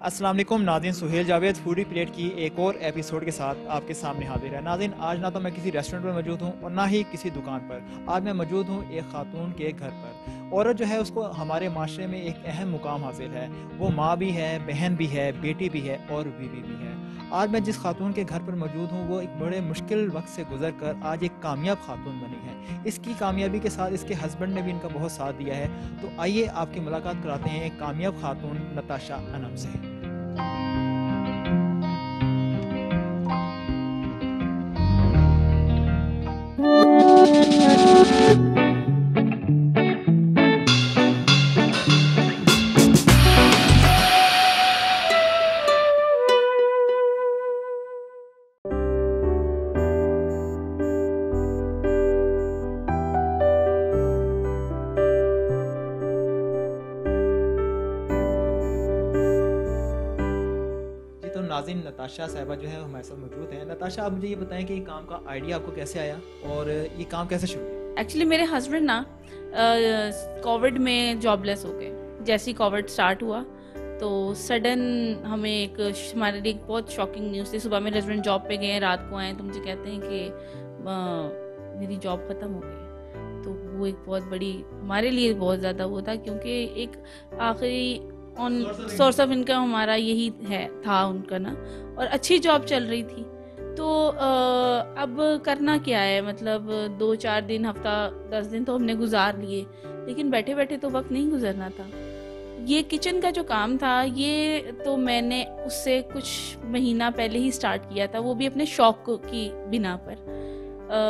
अस्सलाम वालेकुम नाज़रीन, सुहेल जावेद फूडी प्लेट की एक और एपिसोड के साथ आपके सामने हाजिर है। नाज़रीन, आज ना तो मैं किसी रेस्टोरेंट पर मौजूद हूँ और ना ही किसी दुकान पर। आज मैं मौजूद हूँ एक खातून के घर पर। औरत जो है उसको हमारे माशरे में एक अहम मुकाम हासिल है। वो माँ भी है, बहन भी है, बेटी भी है और बीवी भी है। आज मैं जिस खातून के घर पर मौजूद हूँ वो एक बड़े मुश्किल वक्त से गुजर कर आज एक कामयाब खातून बनी है। इसकी कामयाबी के साथ इसके हस्बैंड ने भी इनका बहुत साथ दिया है। तो आइए आपकी मुलाकात कराते हैं एक कामयाब खातून नताशा अनम से। तो नाज़रीन, नताशा साहिबा जो है हमारे साथ मौजूद हैं। नताशा, आप मुझे ये बताएं कि ये काम का आइडिया आपको कैसे आया और ये काम कैसे शुरू किया? एक्चुअली मेरे हस्बैंड ना कोविड में जॉबलेस हो गए। जैसे ही कोविड स्टार्ट हुआ तो सडन हमें हमारे लिए एक बहुत शॉकिंग न्यूज़ थी। सुबह मेरे हस्बैंड जॉब पे गए, रात को आए तो मुझे कहते हैं कि मेरी जॉब ख़त्म हो गई। तो वो एक बहुत बड़ी हमारे लिए बहुत ज़्यादा वो था, क्योंकि एक आखिरी ऑन सोर्स ऑफ इनकम हमारा यही था उनका ना, और अच्छी जॉब चल रही थी। तो अब करना क्या है, मतलब 2-4 दिन, हफ्ता 10 दिन तो हमने गुजार लिए, लेकिन बैठे बैठे तो वक्त नहीं गुजरना था। ये किचन का जो काम था ये तो मैंने उससे कुछ महीना पहले ही स्टार्ट किया था, वो भी अपने शौक की बिना पर।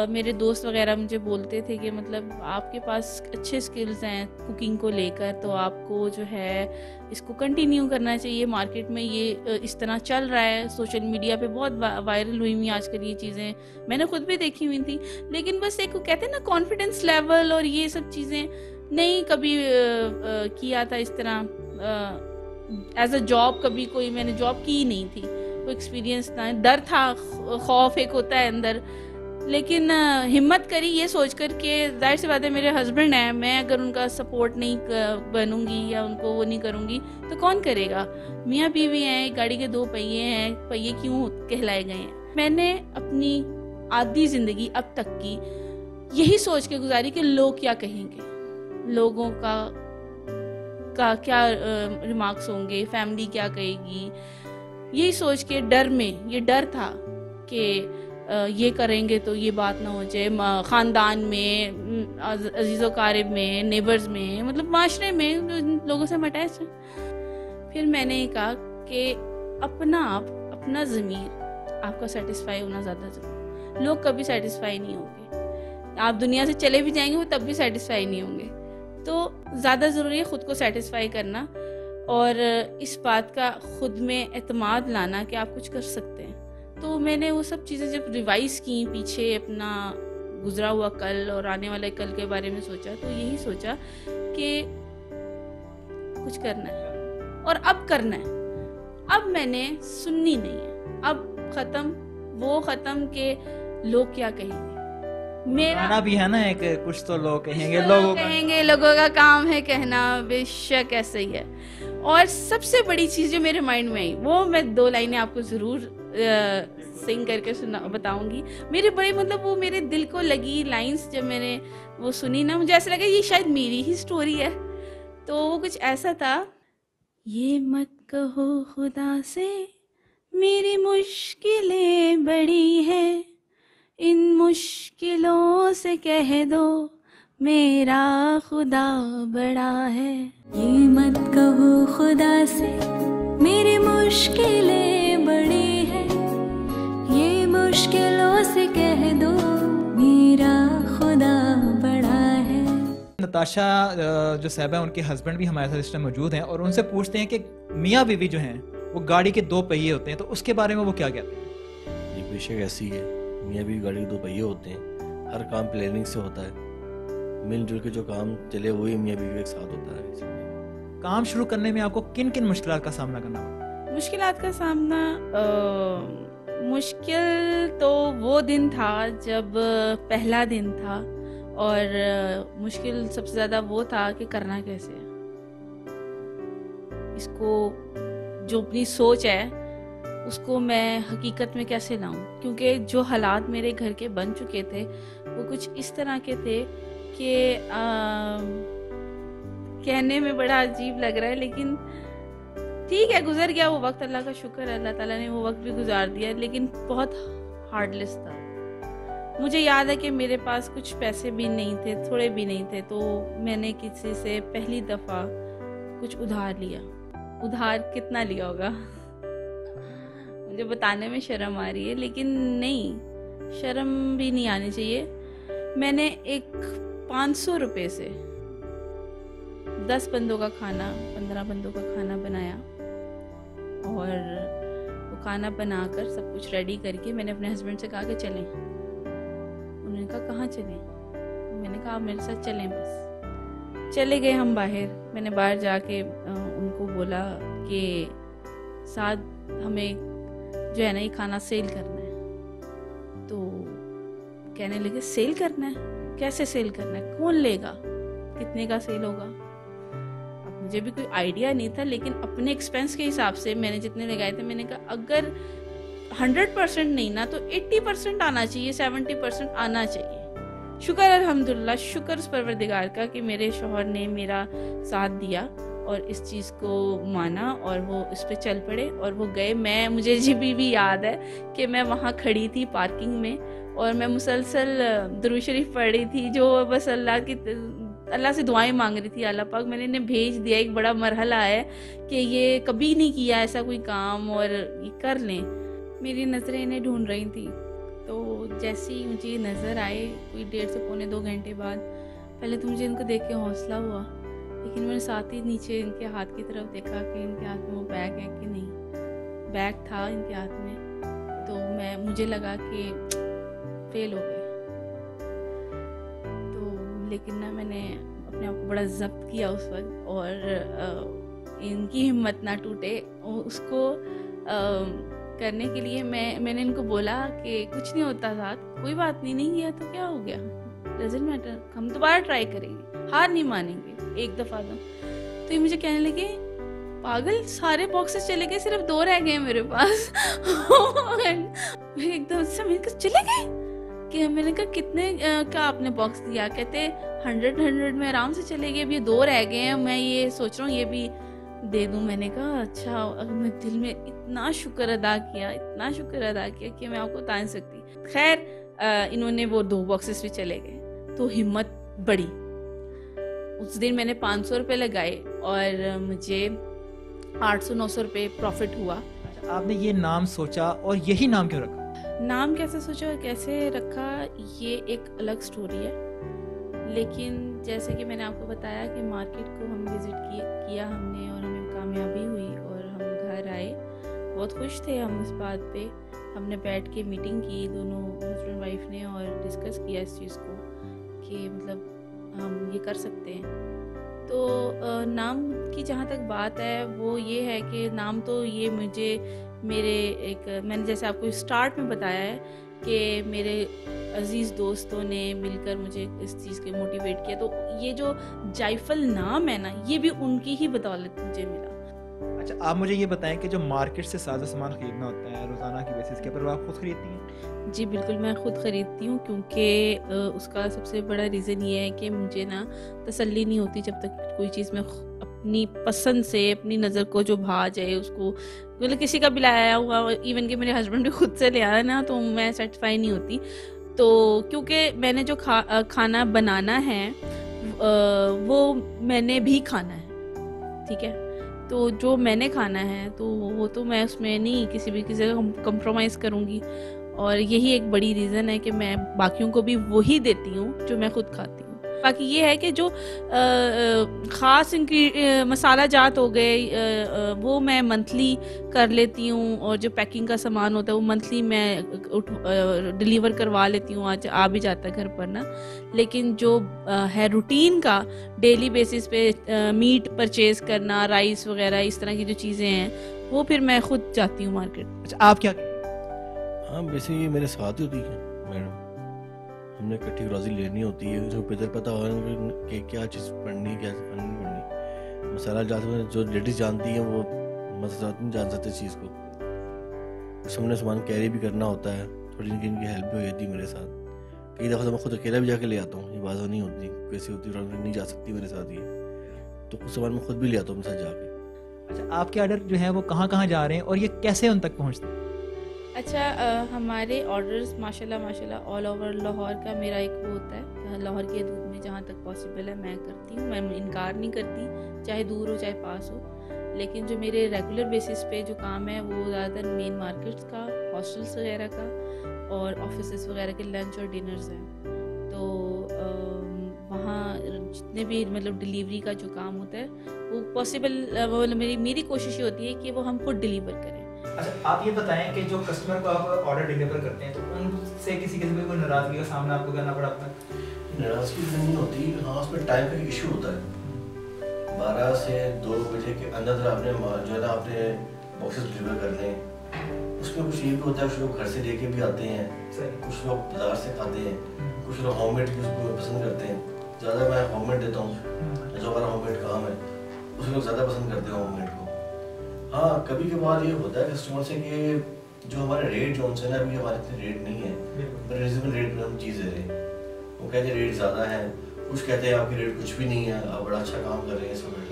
मेरे दोस्त वगैरह मुझे बोलते थे कि मतलब आपके पास अच्छे स्किल्स हैं कुकिंग को लेकर, तो आपको जो है इसको कंटिन्यू करना चाहिए। मार्केट में ये इस तरह चल रहा है, सोशल मीडिया पे बहुत वायरल हुई हुई आजकल ये चीज़ें, मैंने खुद भी देखी हुई थी। लेकिन बस एक कहते हैं ना कॉन्फिडेंस लेवल और ये सब चीज़ें नहीं कभी किया था इस तरह एज अ जॉब। कभी कोई मैंने जॉब की ही नहीं थी, कोई एक्सपीरियंस ना, डर था, खौफ एक होता है अंदर। लेकिन हिम्मत करी ये सोच कर के, जाहिर सी बात है मेरे हस्बैंड हैं, मैं अगर उनका सपोर्ट नहीं बनूंगी या उनको वो नहीं करूंगी तो कौन करेगा। मियाँ बीवी हैं, गाड़ी के 2 पहिए हैं, पहिए क्यों कहलाए गए हैं। मैंने अपनी आधी जिंदगी अब तक की यही सोच के गुजारी कि लोग क्या कहेंगे, लोगों का क्या रिमार्क्स होंगे, फैमिली क्या कहेगी। यही सोच के डर में, ये डर था कि ये करेंगे तो ये बात ना हो जाए ख़ानदान में, अजीज़ो क़ारिब में, नेबर्स में, मतलब माशरे में जो लोगों से हम अटैच हैं। फिर मैंने कहा कि अपना ज़मीर आपका सेटिस्फाई होना ज़्यादा ज़रूरी। लोग कभी सेटिस्फाई नहीं होंगे, आप दुनिया से चले भी जाएंगे वो तब भी सेटिस्फाई नहीं होंगे। तो ज़्यादा ज़रूरी है ख़ुद को सेटिस्फाई करना और इस बात का ख़ुद में एतमाद लाना कि आप कुछ कर सकते हैं। तो मैंने वो सब चीज़ें जब रिवाइज की, पीछे अपना गुजरा हुआ कल और आने वाले कल के बारे में सोचा, तो यही सोचा कि कुछ करना है और अब करना है। अब मैंने सुननी नहीं है, अब ख़त्म के लोग क्या कहेंगे। मेरा गाना भी है ना एक, कुछ तो लोग कहेंगे, लोगों का काम है कहना, बेशक ऐसे ही है। और सबसे बड़ी चीज़ जो मेरे माइंड में आई, वो मैं 2 लाइनें आपको ज़रूर सिंग करके बताऊंगी। मेरे बड़े मतलब वो मेरे दिल को लगी लाइंस, जब मैंने वो सुनी ना, मुझे ऐसा लगा ये शायद मेरी ही स्टोरी है। तो वो कुछ ऐसा था, ये मत कहो खुदा से मेरी मुश्किलें बड़ी हैं, इन मुश्किलों से कह दो मेरा खुदा बड़ा है। ये मत कहो खुदा से मेरी मुश्किलें बड़ी है, ये मुश्किलों से कह दो मेरा खुदा बड़ा है। नताशा जो साहिबा है, उनके हस्बैंड भी हमारे साथ इस टाइम मौजूद हैं और उनसे पूछते हैं कि मियाँ बीवी जो हैं वो गाड़ी के 2 पहिए होते हैं, तो उसके बारे में वो क्या कहते हैं? ये बेशक ऐसी है, मियाँ बीवी गाड़ी के 2 पहिए होते हैं, हर काम प्लानिंग से होता है, मिलजुल के जो काम चले वही मियाँ बीवी एक साथ होता है। काम शुरू करने में आपको किन किन मुश्किलात का सामना करना पड़ा? मुश्किलात का सामना मुश्किल तो वो दिन था जब पहला दिन था, और मुश्किल सबसे ज़्यादा वो था कि करना कैसे है इसको। जो अपनी सोच है उसको मैं हकीकत में कैसे लाऊं, क्योंकि जो हालात मेरे घर के बन चुके थे वो कुछ इस तरह के थे कि कहने में बड़ा अजीब लग रहा है, लेकिन ठीक है, गुजर गया वो वक्त, अल्लाह का शुक्र है, अल्लाह ताला ने वो वक्त भी गुजार दिया, लेकिन बहुत हार्डलेस था। मुझे याद है कि मेरे पास कुछ पैसे भी नहीं थे, थोड़े भी नहीं थे, तो मैंने किसी से पहली दफ़ा कुछ उधार लिया। उधार कितना लिया होगा मुझे बताने में शर्म आ रही है, लेकिन नहीं, शर्म भी नहीं आनी चाहिए। मैंने एक 500 रुपये से 10 बंदों का खाना, 15 बंदों का खाना बनाया, और वो खाना बनाकर सब कुछ रेडी करके मैंने अपने हस्बैंड से कहा कि चलें। उन्होंने कहा कहाँ चलें? मैंने कहा आप मेरे साथ चलें। बस चले गए हम बाहर। मैंने बाहर जाके उनको बोला कि साथ हमें जो है ना ये खाना सेल करना है। तो कहने लगे सेल करना है? कैसे सेल करना है? कौन लेगा? कितने का सेल होगा? अब मुझे भी कोई आइडिया नहीं था, लेकिन अपने एक्सपेंस के हिसाब से मैंने जितने लगाए थे, मैंने कहा अगर 100% नहीं ना तो 80% आना चाहिए, 70% आना चाहिए। शुक्र अल्हम्दुलिल्लाह, शुक्र उस परवरदिगार का कि मेरे शौहर ने मेरा साथ दिया और इस चीज़ को माना और वो इस पे चल पड़े और वो गए। मुझे भी याद है कि मैं वहाँ खड़ी थी पार्किंग में और मैं मुसलसल दुरूद शरीफ पढ़ रही थी, जो बस अल्लाह से दुआएं मांग रही थी। अल्लाह पाक मैंने इन्हें भेज दिया, एक बड़ा मरहला है कि ये कभी नहीं किया ऐसा कोई काम और ये कर लें। मेरी नज़रें इन्हें ढूंढ रही थी, तो जैसे ही मुझे नज़र आए कोई 1.5 से पौने 2 घंटे बाद, पहले तो मुझे इनको देख के हौसला हुआ, लेकिन मैंने साथ ही नीचे इनके हाथ की तरफ देखा कि इनके हाथ में वो बैग है कि नहीं। बैग था इनके हाथ में, तो मुझे लगा कि फेल हो गए। तो लेकिन ना मैंने अपने आप को बड़ा जब्त किया उस वक्त, और इनकी हिम्मत ना टूटे उसको करने के लिए मैंने इनको बोला कि कुछ नहीं होता साथ, कोई बात नहीं किया तो क्या हो गया, डजंट मैटर, हम दोबारा ट्राई करेंगे, हार नहीं मानेंगे, एक दफ़ा तो ये मुझे कहने लगे पागल, सारे बॉक्सेस चले गए, सिर्फ 2 रह गए मेरे पास। एकदम से मैंने चले गए कि मैंने कहा कितने का आपने बॉक्स दिया? कहते 100 में आराम से चले गए, अब ये 2 रह गए हैं, मैं ये सोच रहा हूँ ये भी दे दूं। मैंने कहा अच्छा। मैं दिल में इतना शुक्र अदा किया कि मैं आपको बता नहीं सकती। खैर इन्होंने वो 2 बॉक्सेस भी चले गए, तो हिम्मत बढ़ी। उस दिन मैंने 500 रुपये लगाए और मुझे 800-900 रुपये प्रॉफिट हुआ। आपने ये नाम सोचा और यही नाम क्यों रखा? नाम कैसे सोचा और कैसे रखा ये एक अलग स्टोरी है, लेकिन जैसे कि मैंने आपको बताया कि मार्केट को हम विज़िट किया हमने और हमें कामयाबी हुई और हम घर आए, बहुत खुश थे हम इस बात पे। हमने बैठ के मीटिंग की दोनों हस्बैंड वाइफ ने और डिस्कस किया इस चीज़ को कि मतलब हम ये कर सकते हैं। तो नाम की जहाँ तक बात है वो ये है कि नाम तो ये मैंने जैसे आपको स्टार्ट में बताया है कि मेरे अजीज़ दोस्तों ने मिलकर मुझे इस चीज़ के मोटिवेट किया, तो ये जो जायफल नाम है ना, ये भी उनकी ही बदौलत मुझे मिला। अच्छा, आप मुझे ये बताएं कि जो मार्केट से साजो सामान खरीदना होता है रोज़ाना की बेसिस के ऊपर, वो आप खुद खरीदती हैं? जी बिल्कुल, मैं ख़ुद ख़रीदती हूँ, क्योंकि उसका सबसे बड़ा रीज़न ये है कि मुझे ना तसल्ली नहीं होती जब तक कोई चीज़ मैं अपनी पसंद से, अपनी नज़र को जो भा जाए उसको, मतलब किसी का भी लाया हुआ, इवन कि मेरे हस्बैंड भी खुद से ले आया ना, तो मैं सेटिस्फाई नहीं होती। तो क्योंकि मैंने जो खाना बनाना है वो मैंने भी खाना है, ठीक है, तो जो मैंने खाना है तो वो तो मैं उसमें नहीं किसी का कंप्रोमाइज़ करूँगी, और यही एक बड़ी रीज़न है कि मैं बाकियों को भी वही देती हूँ जो मैं खुद खाती हूँ। बाकी ये है कि जो ख़ास इनकी मसाला जात हो गए वो मैं मंथली कर लेती हूँ, और जो पैकिंग का सामान होता है वो मंथली मैं डिलीवर करवा लेती हूँ, आज आ भी जाता है घर पर ना। लेकिन जो है रूटीन का डेली बेसिस पे मीट परचेज़ करना, राइस वगैरह इस तरह की जो चीज़ें हैं वो फिर मैं खुद जाती हूँ मार्केट। अच्छा, आप क्या? हाँ, बेसिकली मेरे साथ ही होती है मैडम, हमने इकट्ठी रोज़ी लेनी होती है, जो इधर पता हो कि क्या चीज़ पढ़नी क्या नहीं पढ़नी। मसाला जात जो लेडीज़ जानती हैं वो मतलब नहीं जान सकते चीज़ को। सामने सामान कैरी भी करना होता है, थोड़ी इनकी हेल्प भी हो जाती है मेरे साथ। कई दफ़ा तो मैं खुद अकेला भी जाके ले आता हूँ, ये बात नहीं होती, कैसी होती है नहीं जा सकती मेरे साथ ये, तो कुछ सामान मैं खुद भी ले आता हूँ मेरे साथ जाके। अच्छा, आपके ऑर्डर जो है वो कहाँ कहाँ जा रहे हैं और ये कैसे उन तक पहुँचते हैं? अच्छा, हमारे ऑर्डर्स माशाल्लाह ऑल ओवर लाहौर का मेरा एक वो होता है, लाहौर के दूध में जहाँ तक पॉसिबल है मैं करती हूँ, मैं इनकार नहीं करती, चाहे दूर हो चाहे पास हो। लेकिन जो मेरे रेगुलर बेसिस पे जो काम है वो ज़्यादातर मेन मार्केट्स का, हॉस्टल्स वगैरह का और ऑफिस वगैरह के लंच और डिनर्स हैं। तो वहाँ जितने भी मतलब डिलीवरी का जो काम होता है वो पॉसिबल, वो मेरी कोशिश ये होती है कि वो हम खुद डिलीवर करें। अच्छा, आप ये बताएं कि जो कस्टमर को आप ऑर्डर डिलीवर करते हैं तो उनसे किसी किस्म की कोई नाराज़गी का सामना आपको करना पड़ा अपना? नाराज़गी नहीं होती, हाँ उसमें टाइम का इशू होता है। 12 से 2 बजे के अंदर आपने जो है ना आपने बॉक्सेस डिलीवर करने हैं। उसमें कुछ ये भी होता है, कुछ लोग घर से लेके भी आते हैं, कुछ लोग बाजार से खाते हैं, कुछ लोग होममेड भी उसको पसंद करते हैं। ज़्यादा मैं होममेड देता हूँ, जो हमारा होममेड काम है उस लोग ज़्यादा पसंद करते हैं होममेड को। हाँ, कभी कभार ये होता है कस्टमर से कि जो हमारे रेट जो उनसे ना अभी हमारे इतने रेट नहीं है, रिजनेबल रेट में हम चीज़ दे रहे हैं। वो कहते हैं रेट ज़्यादा है, कुछ कहते हैं आपकी रेट कुछ भी नहीं है, आप बड़ा अच्छा काम कर रहे हैं इस मार्केट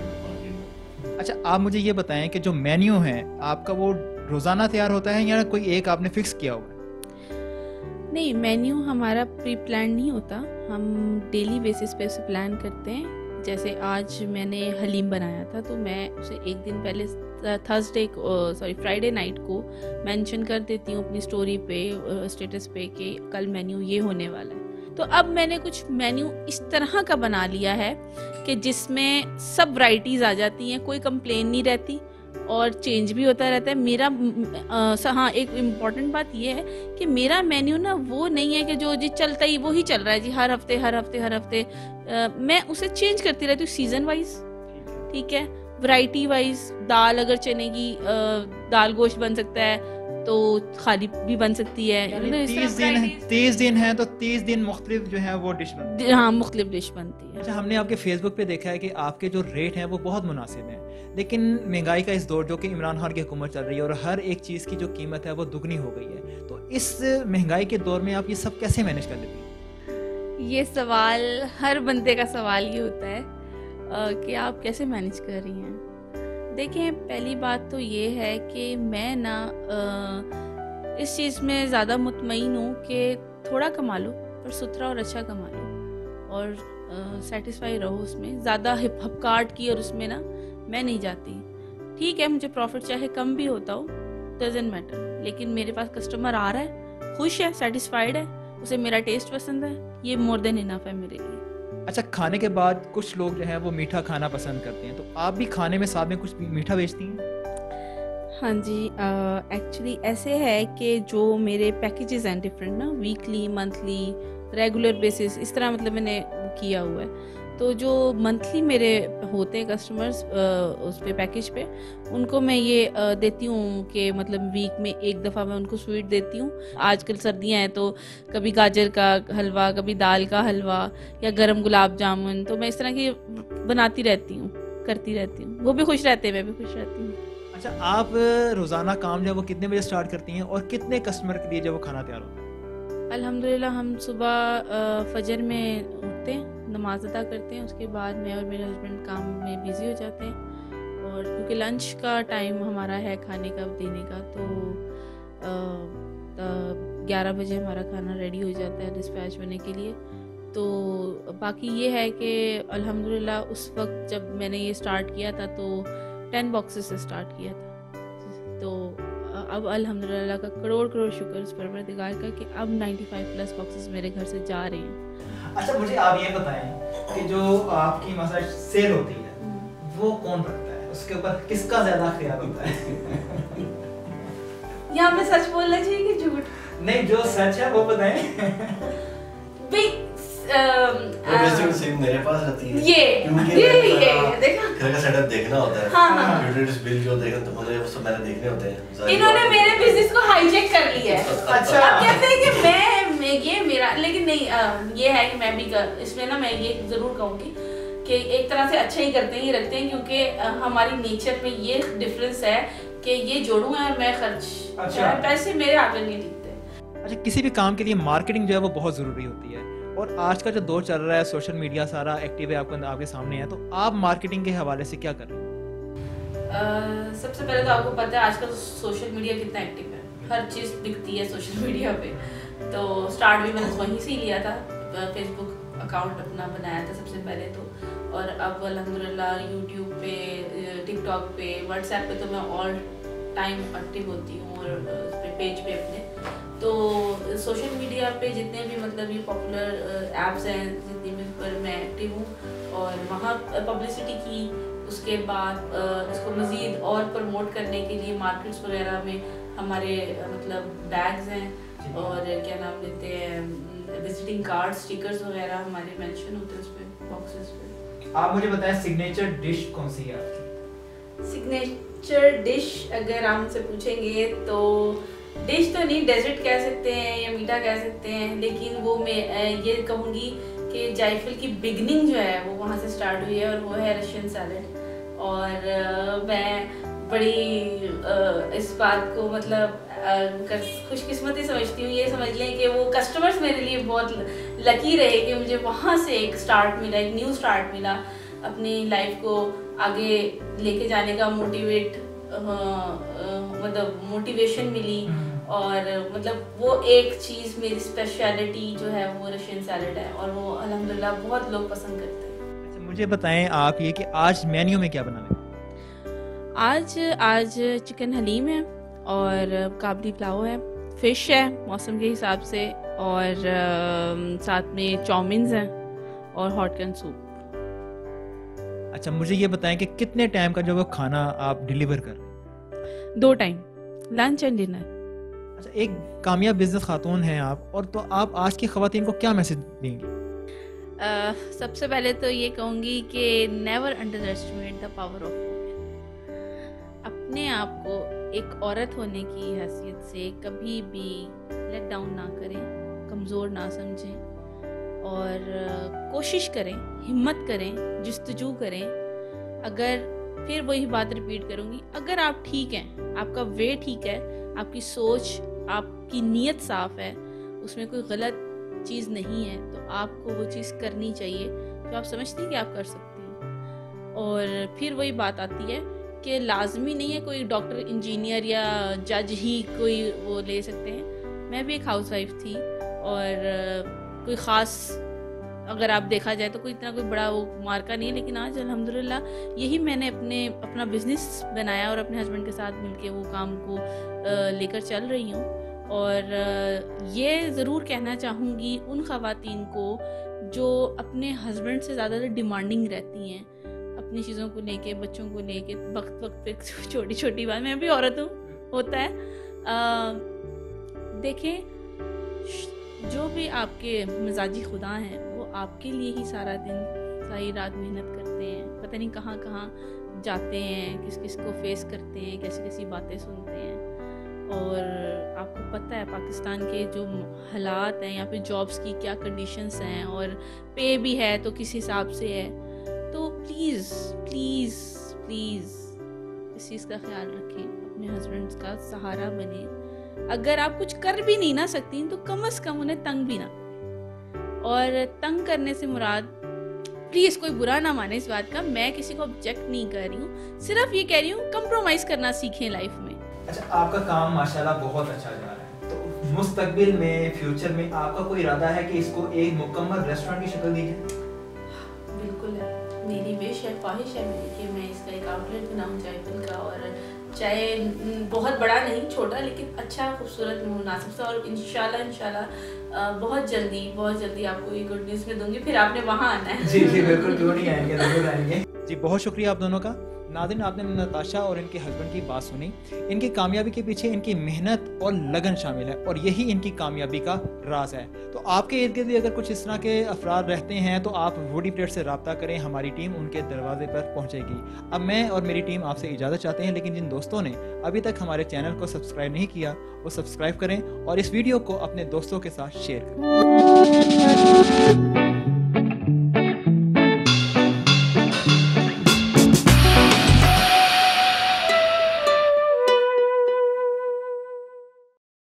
में। अच्छा, आप मुझे ये बताएं कि जो मेन्यू है आपका वो रोज़ाना तैयार होता है या कोई एक आपने फिक्स किया हुआ है? नहीं, मेन्यू हमारा प्री प्लान नहीं होता, हम डेली बेसिस पे उसे प्लान करते हैं। जैसे आज मैंने हलीम बनाया था तो मैं उसे एक दिन पहले फ्राइडे नाइट को मेंशन कर देती हूँ अपनी स्टोरी पे, स्टेटस पे कि कल मेन्यू ये होने वाला है। तो अब मैंने कुछ मेन्यू इस तरह का बना लिया है कि जिसमें सब वैरायटीज़ आ जाती हैं, कोई कंप्लेन नहीं रहती और चेंज भी होता रहता है। मेरा हाँ, एक इम्पॉर्टेंट बात यह है कि मेरा मेन्यू ना वो नहीं है कि जो जी चलता ही वो ही चल रहा है जी, हर हफ्ते मैं उसे चेंज करती रहती हूँ सीजन वाइज, ठीक है, वैरायटी वाइज। दाल अगर चने की दाल गोश्त बन सकता है तो खाली भी बन सकती है। 30 दिन है तो 30 दिन मुख्तलिफ जो है वो डिश बनती है। हाँ, मुख्तलिफ डिश बनती है। अच्छा, हमने आपके फेसबुक पे देखा है कि आपके जो रेट हैं वो बहुत मुनासिब हैं, लेकिन महंगाई का इस दौर जो कि इमरान खान की हुकूमत चल रही है और हर एक चीज़ की जो कीमत है वो दुगनी हो गई है, तो इस महंगाई के दौर में आप ये सब कैसे मैनेज कर लेती हैं? ये सवाल हर बंदे का सवाल ये होता है कि आप कैसे मैनेज कर रही हैं। देखें, पहली बात तो ये है कि मैं ना इस चीज़ में ज़्यादा मुतमईन हूँ कि थोड़ा कमा लो पर सुथरा और अच्छा कमा लो और सेटिस्फाई रहो उसमें। ज़्यादा हपकाट की और उसमें ना मैं नहीं जाती। ठीक है, मुझे प्रॉफिट चाहे कम भी होता हो, डजेंट मैटर, लेकिन मेरे पास कस्टमर आ रहा है, खुश है, सेटिस्फाइड है, उसे मेरा टेस्ट पसंद है, ये मोर देन इनफ है मेरे लिए। अच्छा, खाने के बाद कुछ लोग जो है वो मीठा खाना पसंद करते हैं, तो आप भी खाने में साथ में कुछ मीठा बेचती हैं? हाँ जी, एक्चुअली ऐसे है कि जो मेरे पैकेजेस हैं डिफरेंट ना, वीकली, मंथली, रेगुलर बेसिस, इस तरह मतलब मैंने किया हुआ है। तो जो मंथली मेरे होते हैं कस्टमर्स उस पे पैकेज पे, उनको मैं ये देती हूँ कि मतलब वीक में एक दफ़ा मैं उनको स्वीट देती हूँ। आजकल सर्दियाँ हैं तो कभी गाजर का हलवा, कभी दाल का हलवा या गरम गुलाब जामुन, तो मैं इस तरह की बनाती रहती हूँ, करती रहती हूँ। वो भी खुश रहते हैं, मैं भी खुश रहती हूँ। अच्छा, आप रोज़ाना काम जो है वो कितने बजे स्टार्ट करती हैं और कितने कस्टमर के लिए जो वो खाना तैयार होता है? अल्हम्दुलिल्लाह हम सुबह फजर में उठते हैं, नमाज अदा करते हैं, उसके बाद मैं और मेरे हस्बैंड काम में बिज़ी हो जाते हैं और क्योंकि लंच का टाइम हमारा है खाने का देने का, तो 11 बजे हमारा खाना रेडी हो जाता है डिस्पैच होने के लिए। तो बाकी ये है कि अल्हम्दुलिल्लाह उस वक्त जब मैंने ये स्टार्ट किया था तो 10 बॉक्सेस से स्टार्ट किया था, तो अब अल्हम्दुलिल्लाह का करोड़ शुक्र उस परवरदिगार का कि अब 95+ बॉक्सेस मेरे घर से जा रहे हैं। अच्छा, मुझे आप ये बताएं कि जो आपकी मसाज सेल होती है वो कौन रखता है, उसके ऊपर किसका ज्यादा ख्याल होता है? यहाँ पे सच बोलना चाहिए कि झूठ? नहीं, जो सच है वो बताएं। मेरे पास रहती है ये देखा, घर का सेटअप देखना होता है। हाँ। यूटिलिटीज बिल जो देखना तो मुझे वो सब मैंने देखने होते हैं। इन्होंने मेरे बिजनेस को हाईजैक कर लिया है। अच्छा, अब कहते हैं कि मैं ये मेरा, लेकिन नहीं, ये है कि मैं भी इसमें ना मैं ये जरूर कहूँगी कि एक तरह से अच्छा ही करते ही रखते हैं, क्योंकि हमारी नेचर में ये डिफरेंस है कि ये जोड़ूं है और मैं खर्च, अच्छा। पैसे मेरे हाथ में नहीं दिखते। अच्छा, किसी भी काम के लिए मार्केटिंग जो है वो बहुत ज़रूरी होती है, और आज का जो दौर चल रहा है सोशल मीडिया सारा एक्टिव है आपके सामने है, तो आप मार्केटिंग के हवाले से क्या कर रहे हैं? सबसे पहले तो आपको पता है आजकल सोशल मीडिया कितना एक्टिव है, हर चीज़ दिखती है सोशल मीडिया पे। तो स्टार्ट भी मैंने वहीं से ही लिया था, फेसबुक अकाउंट अपना बनाया था सबसे पहले तो, और अब अल्हम्दुलिल्लाह यूट्यूब पे, टिकटॉक पे, व्हाट्सएप पे तो मैं ऑल टाइम एक्टिव होती हूँ, और उस पे पेज पे अपने। तो सोशल मीडिया पे जितने भी मतलब ये पॉपुलर ऐप्स हैं जितनी भी पर मैं एक्टिव हूँ, और वहाँ पब्लिसिटी की, उसके बाद इसको मज़ीद और प्रमोट करने के लिए मार्केट्स वगैरह में हमारे मतलब बैग्स हैं, और क्या नाम लेते हैं, विजिटिंग कार्ड, स्टिकर्स वगैरह हमारे मेंशन होते हैं उस पे, बॉक्सेस पे। आप मुझे बताएं सिग्नेचर डिश कौन सी है आपकी? सिग्नेचर डिश अगर आप मुझसे पूछेंगे तो डिश तो नहीं, डेजर्ट कह सकते हैं या मीठा कह सकते हैं, लेकिन वो मैं ये कहूँगी कि जायफल की बिगनिंग जो है वो वहाँ से स्टार्ट हुई है, और वो है रशियन सैलेड। और मैं बड़ी इस बात को मतलब खुशकिस्मती समझती हूँ, ये समझ लें कि वो कस्टमर्स मेरे लिए बहुत लकी रहे कि मुझे वहाँ से एक स्टार्ट मिला, एक न्यू स्टार्ट मिला अपनी लाइफ को आगे लेके जाने का, मतलब मोटिवेशन मिली, और मतलब वो एक चीज़ मेरी स्पेशलिटी जो है वो रशियन सैलेड है, और वो अल्हम्दुलिल्लाह बहुत लोग पसंद करते हैं। अच्छा, मुझे बताएं आप ये कि आज मेन्यू में क्या बना है? आज चिकन हलीम है, और काबली पुलाव है, फिश है मौसम के हिसाब से, और साथ में चाउमीन्स हैं, और हॉट कैन सूप। अच्छा, मुझे ये बताएं कि कितने टाइम का जो वो खाना आप डिलीवर कर रहे हैं? 2 टाइम, लंच एंड डिनर। अच्छा, एक कामयाब बिजनेस खातून हैं आप, और तो आप आज की ख़वातीन को क्या मैसेज देंगी? सबसे पहले तो ये कहूँगी कि never under estimate the power of women. अपने आप को एक औरत होने की हैसियत से कभी भी लेट डाउन ना करें, कमज़ोर ना समझें, और कोशिश करें, हिम्मत करें, जस्तजू करें। अगर फिर वही बात रिपीट करूँगी, अगर आप ठीक हैं, आपका वे ठीक है, आपकी सोच, आपकी नीयत साफ़ है, उसमें कोई गलत चीज़ नहीं है, तो आपको वो चीज़ करनी चाहिए जो आप समझती हैं कि आप कर सकती हैं। और फिर वही बात आती है कि लाजमी नहीं है कोई डॉक्टर, इंजीनियर या जज ही कोई वो ले सकते हैं। मैं भी एक हाउसवाइफ थी, और कोई ख़ास अगर आप देखा जाए तो कोई इतना कोई बड़ा वो मार्का नहीं है, लेकिन आज अल्हम्दुलिल्लाह यही मैंने अपना बिज़नेस बनाया, और अपने हस्बैंड के साथ मिलके वो काम को लेकर चल रही हूँ। और ये ज़रूर कहना चाहूँगी उन ख़वातीन को जो अपने हस्बैंड से ज़्यादा डिमांडिंग रहती हैं अपनी चीज़ों को लेके, बच्चों को लेके, वक्त पे छोटी छोटी बात, मैं भी औरत हूँ, होता है। देखें, जो भी आपके मिजाजी खुदा हैं वो आपके लिए ही सारा दिन सारी रात मेहनत करते हैं, पता नहीं कहाँ कहाँ जाते हैं, किस किस को फेस करते हैं, कैसी कैसी बातें सुनते हैं। और आपको पता है पाकिस्तान के जो हालात हैं, यहाँ पे जॉब्स की क्या कंडीशंस हैं, और पे भी है तो किस हिसाब से है। तो प्लीज़ प्लीज़ प्लीज़ इस चीज़ का ख्याल रखें, अपने हस्बैंड का सहारा बने। अगर आप कुछ कर भी नहीं ना सकती तो कम से कम उन्हें तंग भी ना, और तंग करने से मुराद, प्लीज़ कोई बुरा ना माने इस बात का, मैं किसी को ऑब्जेक्ट नहीं कर रही हूँ, सिर्फ ये कह रही हूँ कंप्रोमाइज़ करना सीखें लाइफ में। अच्छा, आपका काम माशाल्लाह बहुत अच्छा जा रहा है, तो मुस्तकबिल में, फ्यूचर में आपका कोई इरादा है कि इसको एक मुकम्मल रेस्टोरेंट की शक्ल दीजिए? बिल्कुल है, मेरी विश है, ख्वाहिश है मेरी कि मैं इसका एक आउटलेट बनाऊँ जायफल का, और चाहे बहुत बड़ा नहीं, छोटा लेकिन अच्छा, खूबसूरत, मुनासिब सा, और इंशाल्लाह बहुत जल्दी आपको ये गुड न्यूज़ में दूंगी, फिर आपने वहाँ आना है। जी जी बिल्कुल, क्यों नहीं आएंगे, जरूर आएंगे जी। बहुत शुक्रिया आप दोनों का। नाज़रीन, आपने नताशा और इनके हस्बैंड की बात सुनी। इनकी कामयाबी के पीछे इनकी मेहनत और लगन शामिल है, और यही इनकी कामयाबी का राज है। तो आपके इर्द गिर्द भी अगर कुछ इस तरह के अफराद रहते हैं तो आप वुडी प्लेट से रब्ता करें, हमारी टीम उनके दरवाजे पर पहुंचेगी। अब मैं और मेरी टीम आपसे इजाज़त चाहते हैं, लेकिन जिन दोस्तों ने अभी तक हमारे चैनल को सब्सक्राइब नहीं किया वो सब्सक्राइब करें, और इस वीडियो को अपने दोस्तों के साथ शेयर करें।